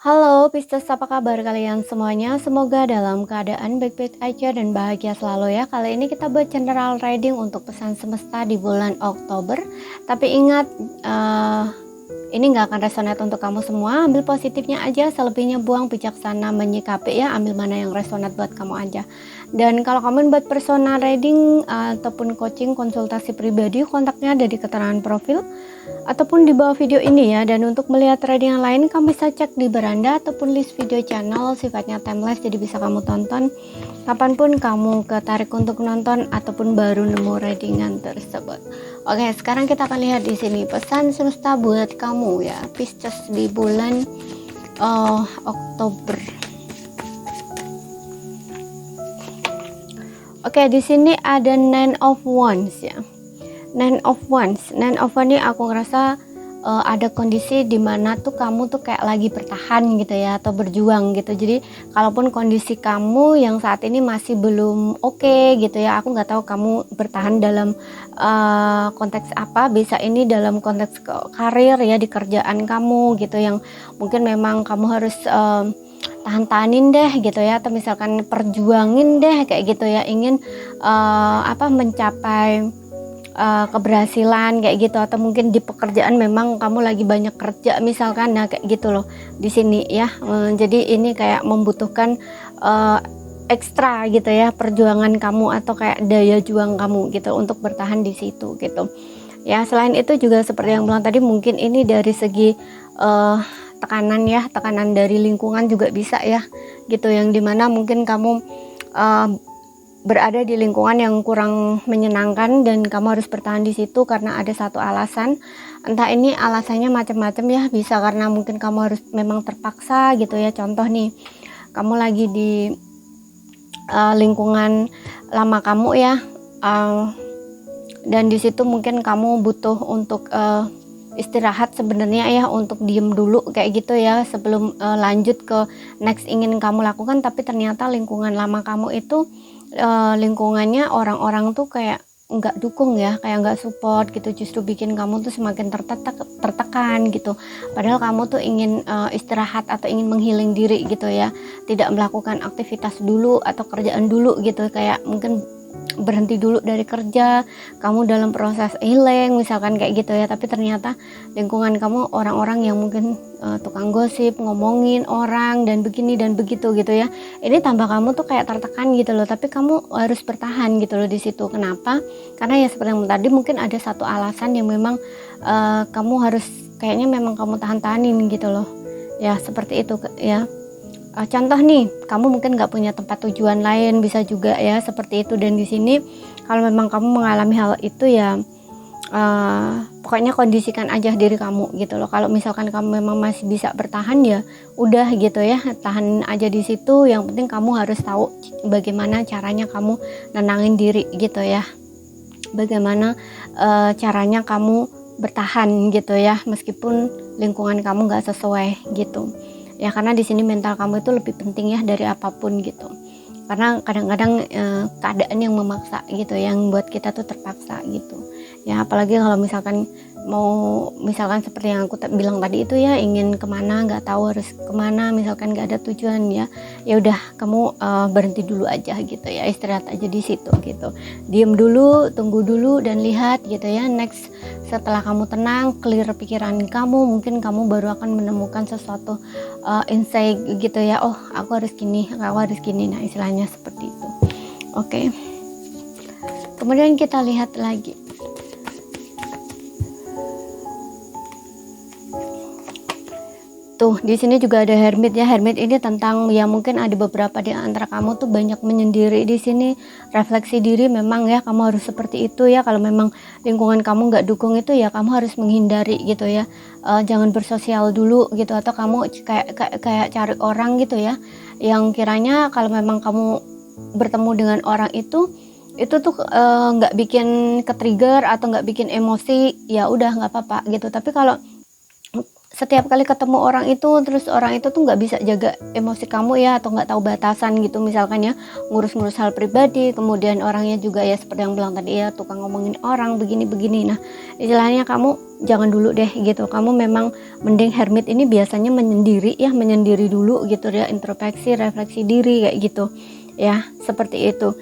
Halo Pisces, apa kabar kalian semuanya? Semoga dalam keadaan baik-baik aja dan bahagia selalu ya. Kali ini kita buat general reading untuk pesan semesta di bulan Oktober. Tapi ingat, ini nggak akan resonate untuk kamu semua. Ambil positifnya aja, selebihnya buang, bijaksana menyikapi ya. Ambil mana yang resonate buat kamu aja. Dan kalau kamu buat personal reading ataupun coaching konsultasi pribadi, kontaknya ada di keterangan profil ataupun di bawah video ini ya. Dan untuk melihat reading yang lain, kamu bisa cek di beranda ataupun list video channel, sifatnya timeless, jadi bisa kamu tonton kapanpun kamu ketarik untuk nonton ataupun baru nemu readingan tersebut. Oke, sekarang kita akan lihat di sini pesan semesta buat kamu ya, Pisces di bulan Oktober. Oke, di sini ada Nine of Wands ya. Nine of Wands ini aku ngerasa ada kondisi dimana tuh kamu tuh kayak lagi bertahan gitu ya, atau berjuang gitu. Jadi kalaupun kondisi kamu yang saat ini masih belum oke gitu ya, aku nggak tahu kamu bertahan dalam konteks apa. Bisa ini dalam konteks karir ya, di kerjaan kamu gitu, yang mungkin memang kamu harus tahan-tahanin deh gitu ya, atau misalkan perjuangin deh kayak gitu ya, ingin mencapai keberhasilan kayak gitu, atau mungkin di pekerjaan memang kamu lagi banyak kerja misalkan, nah kayak gitu loh di sini ya. Jadi ini kayak membutuhkan ekstra gitu ya, perjuangan kamu atau kayak daya juang kamu gitu untuk bertahan di situ gitu ya. Selain itu juga seperti yang bilang tadi, mungkin ini dari segi tekanan dari lingkungan juga bisa ya gitu, yang dimana mungkin kamu berada di lingkungan yang kurang menyenangkan dan kamu harus bertahan di situ karena ada satu alasan. Entah ini alasannya macam-macam ya, bisa karena mungkin kamu harus memang terpaksa gitu ya. Contoh nih, kamu lagi di lingkungan lama kamu ya, dan di situ mungkin kamu butuh untuk istirahat sebenarnya ya, untuk diem dulu kayak gitu ya sebelum lanjut ke next ingin kamu lakukan. Tapi ternyata lingkungan lama kamu itu lingkungannya orang-orang tuh kayak nggak dukung ya, kayak nggak support gitu, justru bikin kamu tuh semakin tertekan gitu. Padahal kamu tuh ingin istirahat atau ingin menghealing diri gitu ya, tidak melakukan aktivitas dulu atau kerjaan dulu gitu, kayak mungkin berhenti dulu dari kerja, kamu dalam proses healing misalkan kayak gitu ya. Tapi ternyata lingkungan kamu orang-orang yang mungkin tukang gosip, ngomongin orang dan begini dan begitu gitu ya. Ini tambah kamu tuh kayak tertekan gitu loh, tapi kamu harus bertahan gitu loh di situ. Kenapa? Karena ya seperti yang tadi, mungkin ada satu alasan yang memang kamu harus, kayaknya memang kamu tahan-tahanin gitu loh ya, seperti itu ya. Contoh nih, kamu mungkin nggak punya tempat tujuan lain, bisa juga ya seperti itu. Dan di sini kalau memang kamu mengalami hal itu ya, pokoknya kondisikan aja diri kamu gitu loh. Kalau misalkan kamu memang masih bisa bertahan ya udah gitu ya, tahan aja di situ. Yang penting kamu harus tahu bagaimana caranya kamu nenangin diri gitu ya, bagaimana caranya kamu bertahan gitu ya, meskipun lingkungan kamu nggak sesuai gitu ya. Karena di sini mental kamu itu lebih penting ya dari apapun gitu. Karena kadang-kadang keadaan yang memaksa gitu, yang buat kita tuh terpaksa gitu ya. Apalagi kalau misalkan seperti yang aku bilang tadi itu ya, ingin kemana nggak tahu harus kemana, misalkan nggak ada tujuan ya, ya udah kamu berhenti dulu aja gitu ya, istirahat aja di situ gitu, diem dulu, tunggu dulu dan lihat gitu ya. Next, setelah kamu tenang, clear pikiran kamu, mungkin kamu baru akan menemukan sesuatu insight gitu ya. Oh, aku harus gini. Nah, istilahnya seperti itu. Oke. Kemudian kita lihat lagi. Tuh, di sini juga ada Hermit ya. Hermit ini tentang ya, mungkin ada beberapa di antara kamu tuh banyak menyendiri di sini, refleksi diri memang ya, kamu harus seperti itu ya. Kalau memang lingkungan kamu nggak dukung itu ya, kamu harus menghindari gitu ya. Jangan bersosial dulu gitu, atau kamu kayak cari orang gitu ya, yang kiranya kalau memang kamu bertemu dengan orang itu tuh nggak bikin ke trigger atau nggak bikin emosi, ya udah nggak apa-apa gitu. Tapi kalau setiap kali ketemu orang itu, terus orang itu tuh nggak bisa jaga emosi kamu ya, atau nggak tahu batasan gitu, misalkan ya ngurus-ngurus hal pribadi, kemudian orangnya juga ya seperti yang bilang tadi ya, tukang ngomongin orang begini-begini. Nah, istilahnya kamu jangan dulu deh gitu, kamu memang mending hermit ini biasanya menyendiri dulu gitu ya, introspeksi, refleksi diri kayak gitu ya, seperti itu.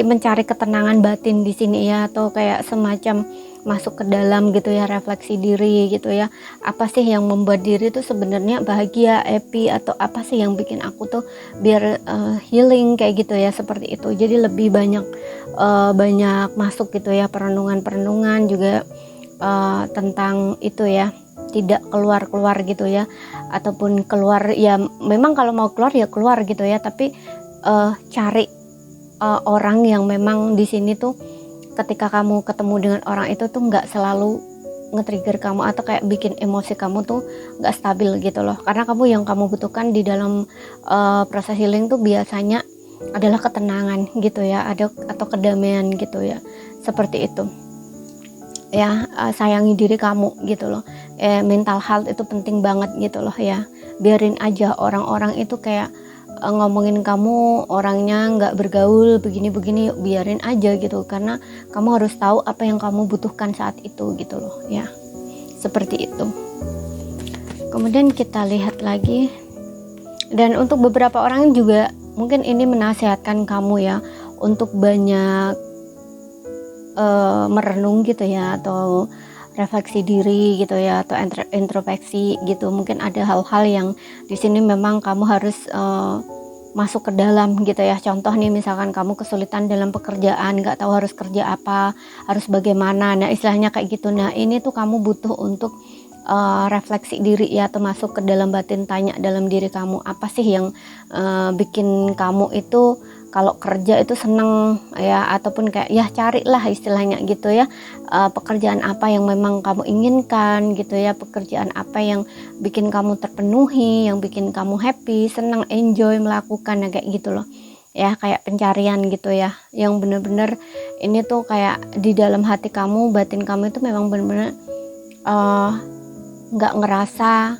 Mencari ketenangan batin di sini ya, atau kayak semacam masuk ke dalam gitu ya, refleksi diri gitu ya, apa sih yang membuat diri tuh sebenarnya bahagia, happy, atau apa sih yang bikin aku tuh biar healing kayak gitu ya, seperti itu. Jadi lebih banyak masuk gitu ya, perenungan juga tentang itu ya, tidak keluar gitu ya, ataupun keluar ya memang kalau mau keluar ya keluar gitu ya, tapi cari orang yang memang di sini tuh ketika kamu ketemu dengan orang itu tuh nggak selalu nge-trigger kamu atau kayak bikin emosi kamu tuh nggak stabil gitu loh, karena yang kamu butuhkan di dalam proses healing tuh biasanya adalah ketenangan gitu ya, atau kedamaian gitu ya, seperti itu ya. Sayangi diri kamu gitu loh, mental health itu penting banget gitu loh ya. Biarin aja orang-orang itu kayak ngomongin kamu orangnya nggak bergaul begini-begini, biarin aja gitu, karena kamu harus tahu apa yang kamu butuhkan saat itu gitu loh ya, seperti itu. Kemudian kita lihat lagi, dan untuk beberapa orang juga mungkin ini menasihatkan kamu ya untuk banyak merenung gitu ya, atau refleksi diri gitu ya, atau introspeksi gitu. Mungkin ada hal-hal yang di sini memang kamu harus masuk ke dalam gitu ya. Contoh nih, misalkan kamu kesulitan dalam pekerjaan, nggak tahu harus kerja apa, harus bagaimana, nah istilahnya kayak gitu. Nah ini tuh kamu butuh untuk refleksi diri ya, atau masuk ke dalam batin, tanya dalam diri kamu, apa sih yang bikin kamu itu kalau kerja itu seneng ya, ataupun kayak ya carilah istilahnya gitu ya, pekerjaan apa yang memang kamu inginkan gitu ya, pekerjaan apa yang bikin kamu terpenuhi, yang bikin kamu happy, senang, enjoy melakukan, kayak gitu loh ya, kayak pencarian gitu ya, yang bener-bener ini tuh kayak di dalam hati kamu, batin kamu itu memang bener-bener nggak ngerasa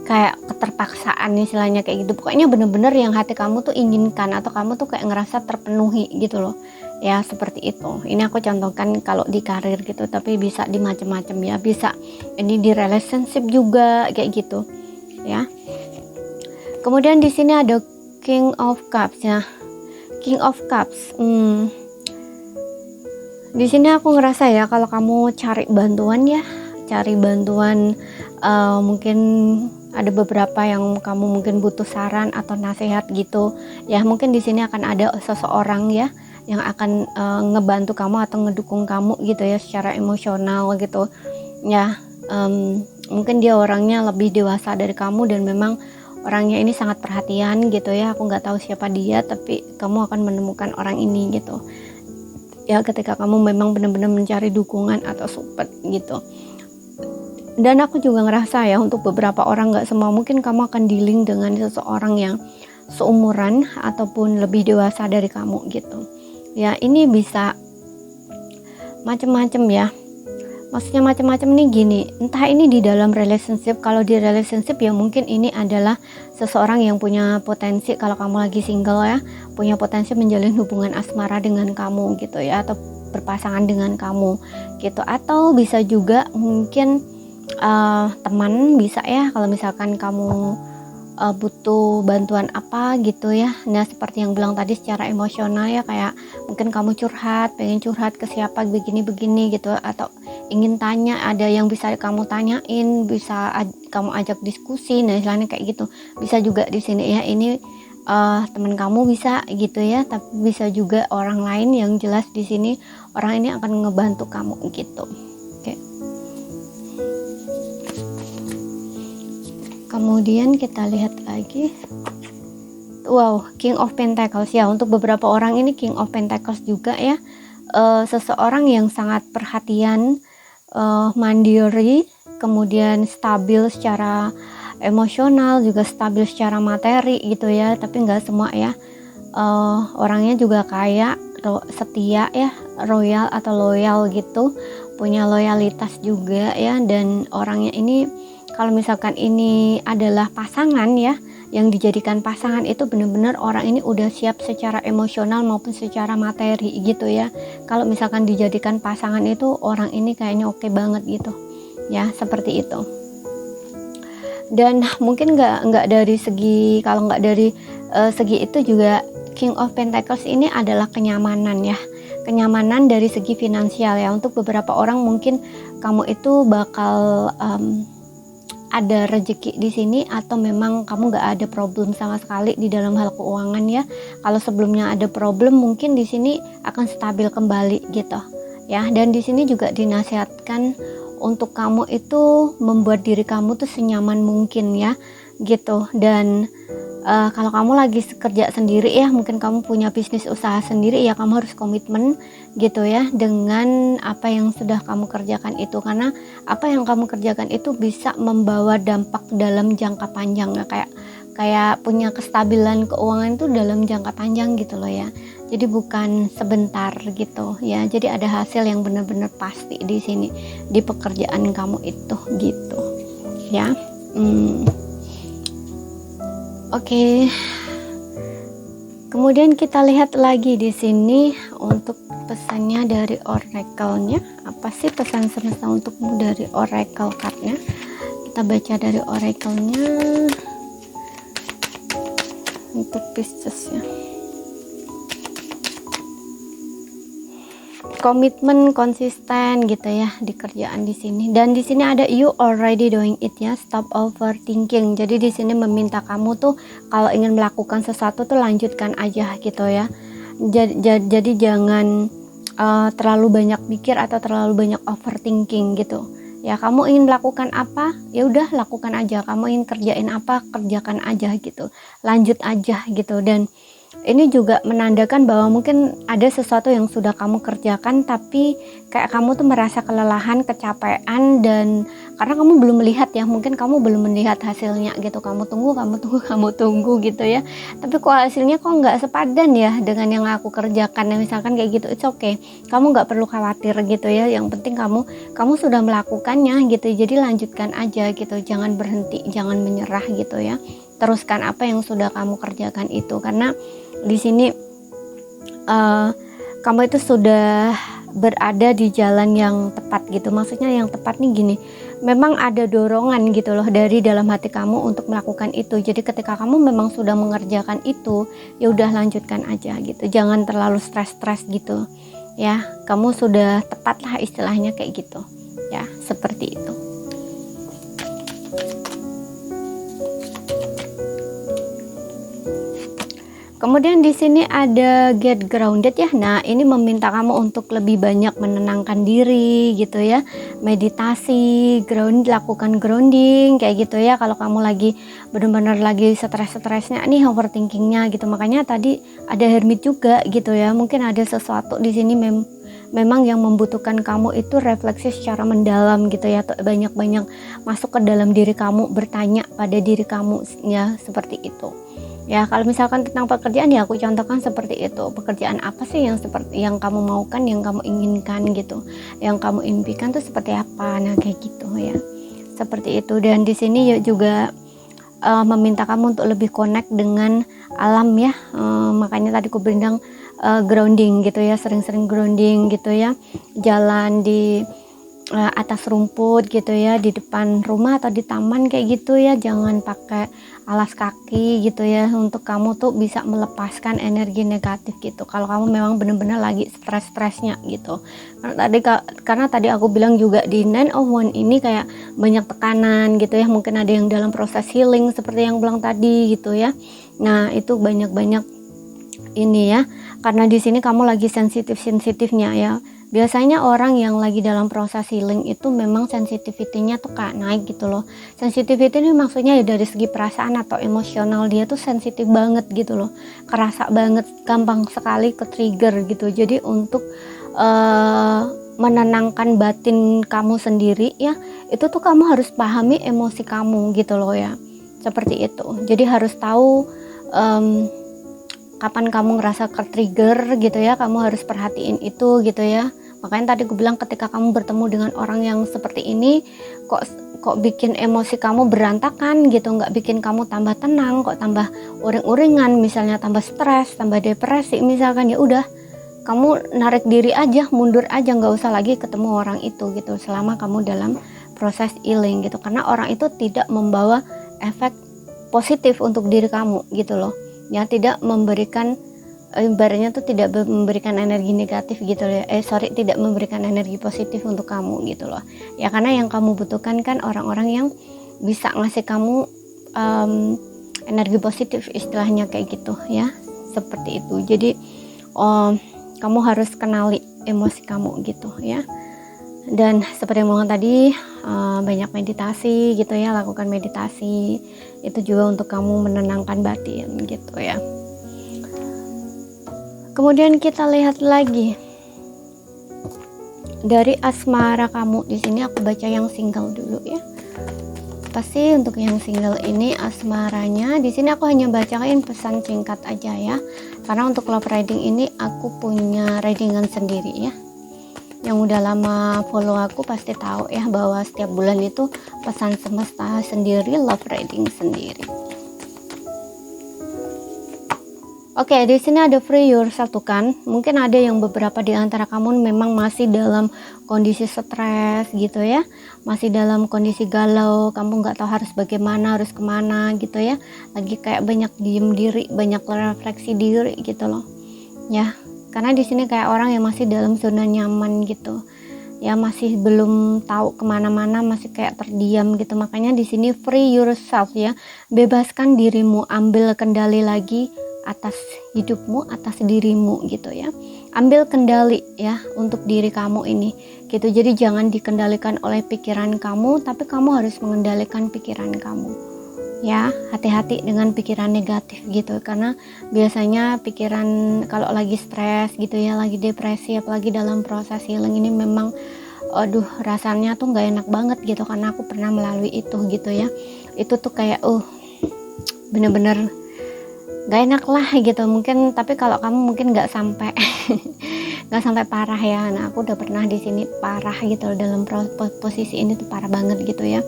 kayak keterpaksaan istilahnya kayak gitu. Pokoknya bener-bener yang hati kamu tuh inginkan, atau kamu tuh kayak ngerasa terpenuhi gitu loh ya, seperti itu. Ini aku contohkan kalau di karir gitu, tapi bisa di macam-macam ya, bisa ini di relationship juga kayak gitu ya. Kemudian di sini ada King of Cups ya, King of Cups. Di sini aku ngerasa ya, kalau kamu cari bantuan ya, mungkin ada beberapa yang kamu mungkin butuh saran atau nasihat gitu ya, mungkin di sini akan ada seseorang ya yang akan ngebantu kamu atau ngedukung kamu gitu ya, secara emosional gitu ya. Mungkin dia orangnya lebih dewasa dari kamu, dan memang orangnya ini sangat perhatian gitu ya. Aku nggak tahu siapa dia, tapi kamu akan menemukan orang ini gitu ya, ketika kamu memang benar-benar mencari dukungan atau support gitu. Dan aku juga ngerasa ya, untuk beberapa orang, nggak semua, mungkin kamu akan dealing dengan seseorang yang seumuran ataupun lebih dewasa dari kamu gitu ya. Ini bisa macam-macam ya, maksudnya macam-macam nih gini, entah ini di dalam relationship. Kalau di relationship ya mungkin ini adalah seseorang yang punya potensi, kalau kamu lagi single ya, punya potensi menjalin hubungan asmara dengan kamu gitu ya, atau berpasangan dengan kamu gitu. Atau bisa juga mungkin teman, bisa ya, kalau misalkan kamu butuh bantuan apa gitu ya. Nah seperti yang bilang tadi, secara emosional ya, kayak mungkin kamu pengen curhat ke siapa begini-begini gitu, atau ingin tanya, ada yang bisa kamu tanyain, bisa kamu ajak diskusi, nah istilahnya kayak gitu. Bisa juga di sini ya, ini teman kamu bisa gitu ya, tapi bisa juga orang lain yang jelas di sini orang ini akan ngebantu kamu gitu. Oke. Kemudian kita lihat lagi, wow, King of Pentacles ya. Untuk beberapa orang ini King of Pentacles juga ya, seseorang yang sangat perhatian, mandiri, kemudian stabil secara emosional, juga stabil secara materi gitu ya. Tapi nggak semua ya, orangnya juga kayak setia ya, royal atau loyal gitu, punya loyalitas juga ya, dan orangnya ini kalau misalkan ini adalah pasangan ya, yang dijadikan pasangan itu benar-benar orang ini udah siap secara emosional maupun secara materi gitu ya. Kalau misalkan dijadikan pasangan itu orang ini kayaknya oke banget gitu ya, seperti itu. Dan mungkin nggak dari segi, kalau nggak dari segi itu juga, King of Pentacles ini adalah kenyamanan ya, kenyamanan dari segi finansial ya. Untuk beberapa orang mungkin kamu itu bakal ada rezeki di sini, atau memang kamu nggak ada problem sama sekali di dalam hal keuangan ya. Kalau sebelumnya ada problem, mungkin di sini akan stabil kembali gitu ya. Dan di sini juga dinasihatkan untuk kamu itu membuat diri kamu tuh senyaman mungkin ya gitu. Dan kalau kamu lagi kerja sendiri ya, mungkin kamu punya bisnis usaha sendiri ya, kamu harus komitmen gitu ya dengan apa yang sudah kamu kerjakan itu, karena apa yang kamu kerjakan itu bisa membawa dampak dalam jangka panjang ya, kayak punya kestabilan keuangan itu dalam jangka panjang gitu loh ya. Jadi bukan sebentar gitu ya. Jadi ada hasil yang benar-benar pasti di sini di pekerjaan kamu itu gitu ya. Oke. Kemudian kita lihat lagi di sini untuk pesannya dari oracle-nya. Apa sih pesan semesta untukmu dari oracle card-nya? Kita baca dari oracle-nya untuk Pisces ya. Komitmen konsisten gitu ya di kerjaan di sini. Dan di sini ada you already doing it ya, stop overthinking. Jadi di sini meminta kamu tuh kalau ingin melakukan sesuatu tuh lanjutkan aja gitu ya. Jadi jangan terlalu banyak mikir atau terlalu banyak overthinking gitu. Ya, kamu ingin melakukan apa? Ya udah lakukan aja. Kamu ingin kerjain apa? Kerjakan aja gitu. Lanjut aja gitu. Dan ini juga menandakan bahwa mungkin ada sesuatu yang sudah kamu kerjakan tapi kayak kamu tuh merasa kelelahan, kecapean, dan karena kamu belum melihat ya, mungkin kamu belum melihat hasilnya gitu. Kamu tunggu gitu ya, tapi kok hasilnya kok nggak sepadan ya dengan yang aku kerjakan ya, misalkan kayak gitu. It's okay, kamu nggak perlu khawatir gitu ya. Yang penting kamu sudah melakukannya gitu, jadi lanjutkan aja gitu, jangan berhenti, jangan menyerah gitu ya. Teruskan apa yang sudah kamu kerjakan itu, karena di sini kamu itu sudah berada di jalan yang tepat gitu. Maksudnya yang tepat nih gini, memang ada dorongan gitu loh dari dalam hati kamu untuk melakukan itu. Jadi ketika kamu memang sudah mengerjakan itu, ya udah lanjutkan aja gitu, jangan terlalu stres gitu ya. Kamu sudah tepat lah istilahnya kayak gitu ya, seperti itu. Kemudian di sini ada get grounded ya. Nah, ini meminta kamu untuk lebih banyak menenangkan diri gitu ya. Meditasi, lakukan grounding kayak gitu ya. Kalau kamu lagi benar-benar lagi stres-stresnya nih, overthinkingnya gitu. Makanya tadi ada hermit juga gitu ya. Mungkin ada sesuatu di sini memang yang membutuhkan kamu itu refleksi secara mendalam gitu ya. Banyak-banyak masuk ke dalam diri kamu, bertanya pada diri kamu ya, seperti itu. Ya, kalau misalkan tentang pekerjaan ya aku contohkan seperti itu. Pekerjaan apa sih yang seperti yang kamu maukan, yang kamu inginkan gitu, yang kamu impikan tuh seperti apa? Nah, kayak gitu ya. Seperti itu. Dan di sini juga meminta kamu untuk lebih connect dengan alam ya. Makanya tadi aku bilang grounding gitu ya, sering-sering grounding gitu ya. Jalan di atas rumput gitu ya, di depan rumah atau di taman kayak gitu ya. Jangan pakai alas kaki gitu ya, untuk kamu tuh bisa melepaskan energi negatif gitu kalau kamu memang benar-benar lagi stres-stresnya gitu. Karena tadi aku bilang juga di Nine of Wands ini kayak banyak tekanan gitu ya, mungkin ada yang dalam proses healing seperti yang bilang tadi gitu ya. Nah, itu banyak-banyak ini ya, karena di sini kamu lagi sensitifnya ya. Biasanya orang yang lagi dalam proses healing itu memang sensitivitinya tuh kayak naik gitu loh. Sensitivity ini maksudnya ya dari segi perasaan atau emosional, dia tuh sensitif banget gitu loh. Kerasa banget, gampang sekali ke trigger gitu. Jadi untuk menenangkan batin kamu sendiri ya, itu tuh kamu harus pahami emosi kamu gitu loh ya. Seperti itu. Jadi harus tahu kapan kamu ngerasa ke trigger gitu ya, kamu harus perhatiin itu gitu ya. Makanya tadi gue bilang ketika kamu bertemu dengan orang yang seperti ini, kok bikin emosi kamu berantakan gitu, nggak bikin kamu tambah tenang, kok tambah uring-uringan, misalnya tambah stres, tambah depresi misalkan, ya udah kamu narik diri aja, mundur aja, nggak usah lagi ketemu orang itu gitu selama kamu dalam proses healing gitu, karena orang itu tidak membawa efek positif untuk diri kamu gitu loh ya, tidak memberikan ibaratnya tuh tidak memberikan energi negatif gitu ya, tidak memberikan energi positif untuk kamu gitu loh ya, karena yang kamu butuhkan kan orang-orang yang bisa ngasih kamu energi positif istilahnya kayak gitu ya, seperti itu. Jadi kamu harus kenali emosi kamu gitu ya, dan seperti yang ngomong tadi, banyak meditasi gitu ya, lakukan meditasi itu juga untuk kamu menenangkan batin gitu ya. Kemudian kita lihat lagi dari asmara kamu. Di sini aku baca yang single dulu ya. Pasti untuk yang single ini asmaranya, di sini aku hanya bacain pesan singkat aja ya, karena untuk love reading ini aku punya readingan sendiri ya. Yang udah lama follow aku pasti tahu ya, bahwa setiap bulan itu pesan semesta sendiri, love reading sendiri. Oke, di sini ada free yourself tuh kan. Mungkin ada yang beberapa di antara kamu memang masih dalam kondisi stres gitu ya, masih dalam kondisi galau, kamu nggak tahu harus bagaimana, harus kemana gitu ya, lagi kayak banyak diem diri, banyak refleksi diri gitu loh ya, karena di sini kayak orang yang masih dalam zona nyaman gitu ya, masih belum tahu kemana-mana, masih kayak terdiam gitu. Makanya di sini free yourself ya, bebaskan dirimu, ambil kendali lagi atas hidupmu, atas dirimu gitu ya, ambil kendali ya untuk diri kamu ini gitu. Jadi jangan dikendalikan oleh pikiran kamu, tapi kamu harus mengendalikan pikiran kamu ya. Hati-hati dengan pikiran negatif gitu, karena biasanya pikiran kalau lagi stres gitu ya, lagi depresi, apalagi dalam proses healing ini memang aduh rasanya tuh nggak enak banget gitu, karena aku pernah melalui itu gitu ya. Itu tuh kayak bener-bener gak enak lah gitu mungkin, tapi kalau kamu mungkin nggak sampai nggak sampai parah ya. Nah aku udah pernah di sini parah gitu dalam posisi ini tuh parah banget gitu ya.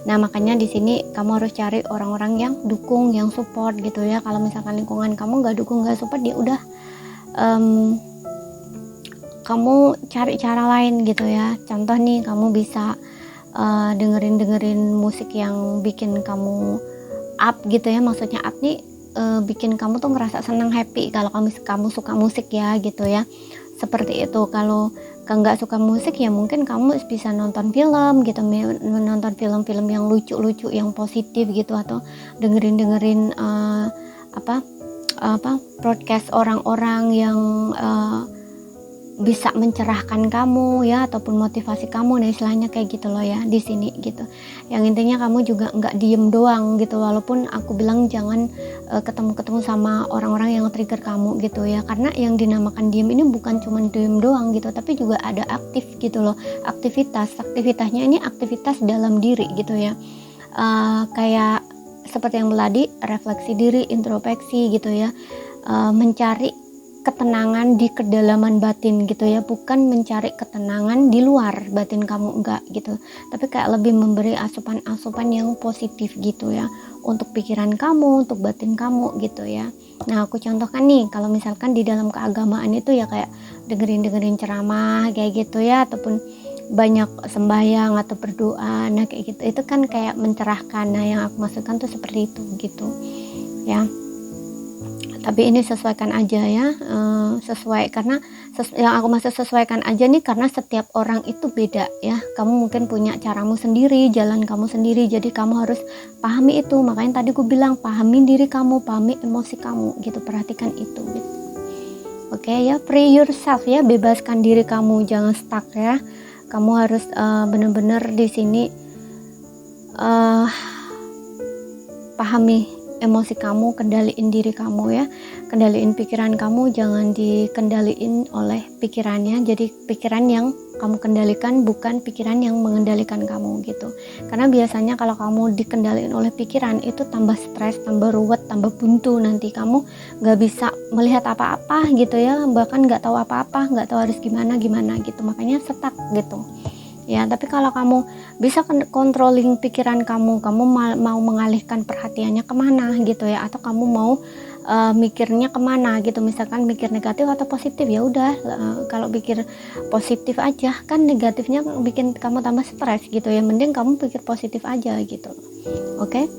Nah makanya di sini kamu harus cari orang-orang yang dukung, yang support gitu ya. Kalau misalkan lingkungan kamu nggak dukung, nggak support, ya udah kamu cari cara lain gitu ya. Contoh nih, kamu bisa dengerin musik yang bikin kamu up gitu ya, maksudnya up nih bikin kamu tuh ngerasa senang, happy kalau kamu suka musik ya gitu ya, seperti itu. Kalau nggak suka musik ya mungkin kamu bisa nonton film gitu, menonton film-film yang lucu-lucu, yang positif gitu, atau dengerin podcast orang-orang yang bisa mencerahkan kamu ya, ataupun motivasi kamu, nah istilahnya kayak gitu loh ya di sini gitu. Yang intinya kamu juga nggak diem doang gitu, walaupun aku bilang jangan ketemu sama orang-orang yang trigger kamu gitu ya, karena yang dinamakan diem ini bukan cuma diem doang gitu, tapi juga ada aktif gitu loh, aktivitasnya ini aktivitas dalam diri gitu ya, kayak seperti yang beladi, refleksi diri, introspeksi gitu ya, mencari ketenangan di kedalaman batin gitu ya, bukan mencari ketenangan di luar batin kamu, enggak gitu, tapi kayak lebih memberi asupan-asupan yang positif gitu ya, untuk pikiran kamu, untuk batin kamu gitu ya. Nah aku contohkan nih, kalau misalkan di dalam keagamaan itu ya kayak dengerin ceramah kayak gitu ya, ataupun banyak sembahyang atau berdoa, nah kayak gitu, itu kan kayak mencerahkan. Nah yang aku maksudkan tuh seperti itu gitu ya. Tapi ini sesuaikan aja ya, sesuai, karena yang aku maksud sesuaikan aja nih, karena setiap orang itu beda ya. Kamu mungkin punya caramu sendiri, jalan kamu sendiri, jadi kamu harus pahami itu. Makanya tadi aku bilang pahami diri kamu, pahami emosi kamu gitu, perhatikan itu gitu. Oke ya, free yourself ya, bebaskan diri kamu, jangan stuck ya. Kamu harus benar-benar di sini pahami emosi kamu, kendaliin diri kamu ya, kendaliin pikiran kamu, jangan dikendaliin oleh pikirannya. Jadi pikiran yang kamu kendalikan, bukan pikiran yang mengendalikan kamu gitu. Karena biasanya kalau kamu dikendalikan oleh pikiran itu tambah stres, tambah ruwet, tambah buntu, nanti kamu nggak bisa melihat apa-apa gitu ya, bahkan nggak tahu apa-apa, nggak tahu harus gimana gitu, makanya stuck gitu ya. Tapi kalau kamu bisa controlling pikiran kamu mau mengalihkan perhatiannya kemana gitu ya, atau kamu mau mikirnya kemana gitu, misalkan mikir negatif atau positif, ya udah kalau pikir positif aja, kan negatifnya bikin kamu tambah stres gitu ya, mending kamu pikir positif aja gitu. Oke?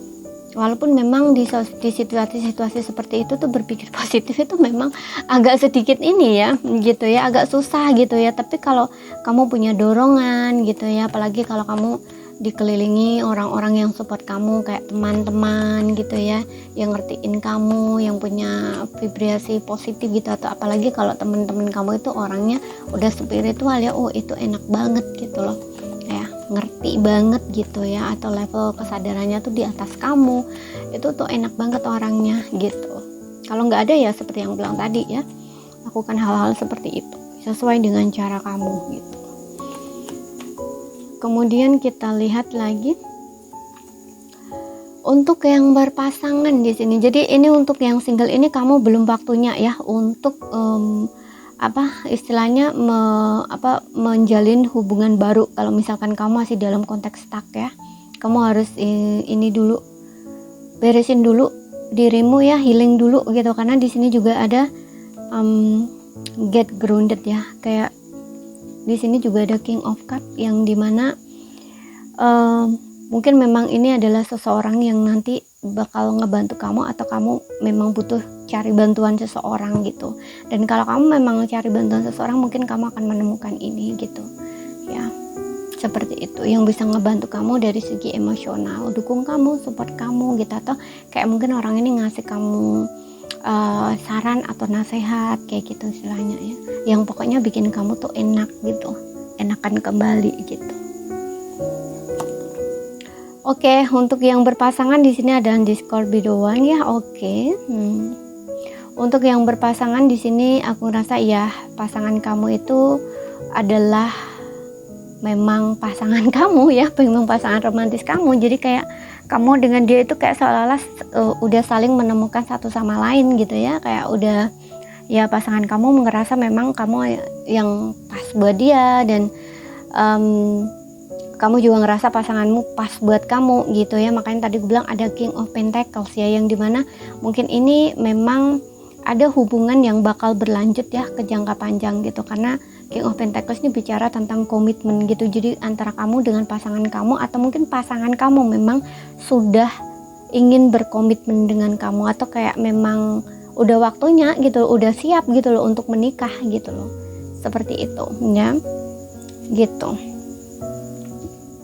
Walaupun memang di situasi-situasi seperti itu tuh berpikir positif itu memang agak sedikit ini ya gitu ya, agak susah gitu ya, tapi kalau kamu punya dorongan gitu ya, apalagi kalau kamu dikelilingi orang-orang yang support kamu kayak teman-teman gitu ya, yang ngertiin kamu, yang punya vibrasi positif gitu, atau apalagi kalau teman-teman kamu itu orangnya udah spiritual ya, itu enak banget gitu loh ya, ngerti banget gitu ya, atau level kesadarannya tuh di atas kamu, itu tuh enak banget orangnya gitu. Kalau nggak ada ya seperti yang bilang tadi ya, lakukan hal-hal seperti itu sesuai dengan cara kamu gitu. Kemudian kita lihat lagi untuk yang berpasangan di sini. Jadi ini untuk yang single ini kamu belum waktunya ya untuk istilahnya menjalin hubungan baru. Kalau misalkan kamu masih dalam konteks stuck ya, kamu harus ini dulu, beresin dulu dirimu ya, healing dulu gitu. Karena di sini juga ada get grounded ya, kayak di sini juga ada King of Cup yang dimana mungkin memang ini adalah seseorang yang nanti bakal ngebantu kamu, atau kamu memang butuh cari bantuan seseorang gitu. Dan kalau kamu memang cari bantuan seseorang, mungkin kamu akan menemukan ini gitu ya, seperti itu, yang bisa ngebantu kamu dari segi emosional, dukung kamu, support kamu gitu, atau kayak mungkin orang ini ngasih kamu saran atau nasihat kayak gitu istilahnya ya, yang pokoknya bikin kamu tuh enak gitu, enakan kembali gitu. Oke, untuk yang berpasangan di sini ada di Scorpio One ya. Oke. Untuk yang berpasangan di sini aku ngerasa ya, pasangan kamu itu adalah memang pasangan kamu ya, memang pasangan romantis kamu. Jadi kayak kamu dengan dia itu kayak seolah-olah udah saling menemukan satu sama lain gitu ya, kayak udah ya, pasangan kamu ngerasa memang kamu yang pas buat dia, dan kamu juga ngerasa pasanganmu pas buat kamu gitu ya. Makanya tadi gue bilang ada King of Pentacles ya, yang dimana mungkin ini memang ada hubungan yang bakal berlanjut ya ke jangka panjang gitu, karena King of Pentacles ini bicara tentang komitmen gitu. Jadi antara kamu dengan pasangan kamu, atau mungkin pasangan kamu memang sudah ingin berkomitmen dengan kamu, atau kayak memang udah waktunya gitu, udah siap gitu loh untuk menikah gitu loh, seperti itu ya gitu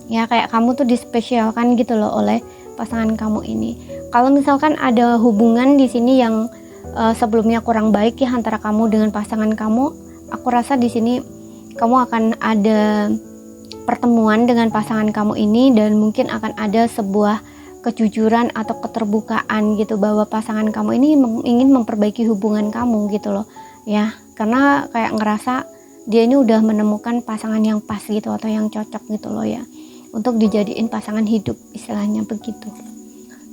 ya, kayak kamu tuh dispesialkan gitu loh oleh pasangan kamu ini. Kalau misalkan ada hubungan di sini yang sebelumnya kurang baik ya antara kamu dengan pasangan kamu, aku rasa di sini kamu akan ada pertemuan dengan pasangan kamu ini, dan mungkin akan ada sebuah kejujuran atau keterbukaan gitu, bahwa pasangan kamu ini ingin memperbaiki hubungan kamu gitu loh ya, karena kayak ngerasa dia ini udah menemukan pasangan yang pas gitu, atau yang cocok gitu loh ya, untuk dijadiin pasangan hidup istilahnya begitu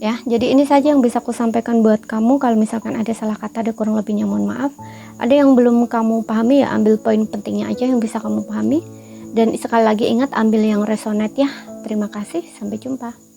ya. Jadi ini saja yang bisa aku sampaikan buat kamu. Kalau misalkan ada salah kata, ada kurang lebihnya mohon maaf. Ada yang belum kamu pahami ya, ambil poin pentingnya aja yang bisa kamu pahami. Dan sekali lagi ingat, ambil yang resonate ya. Terima kasih, sampai jumpa.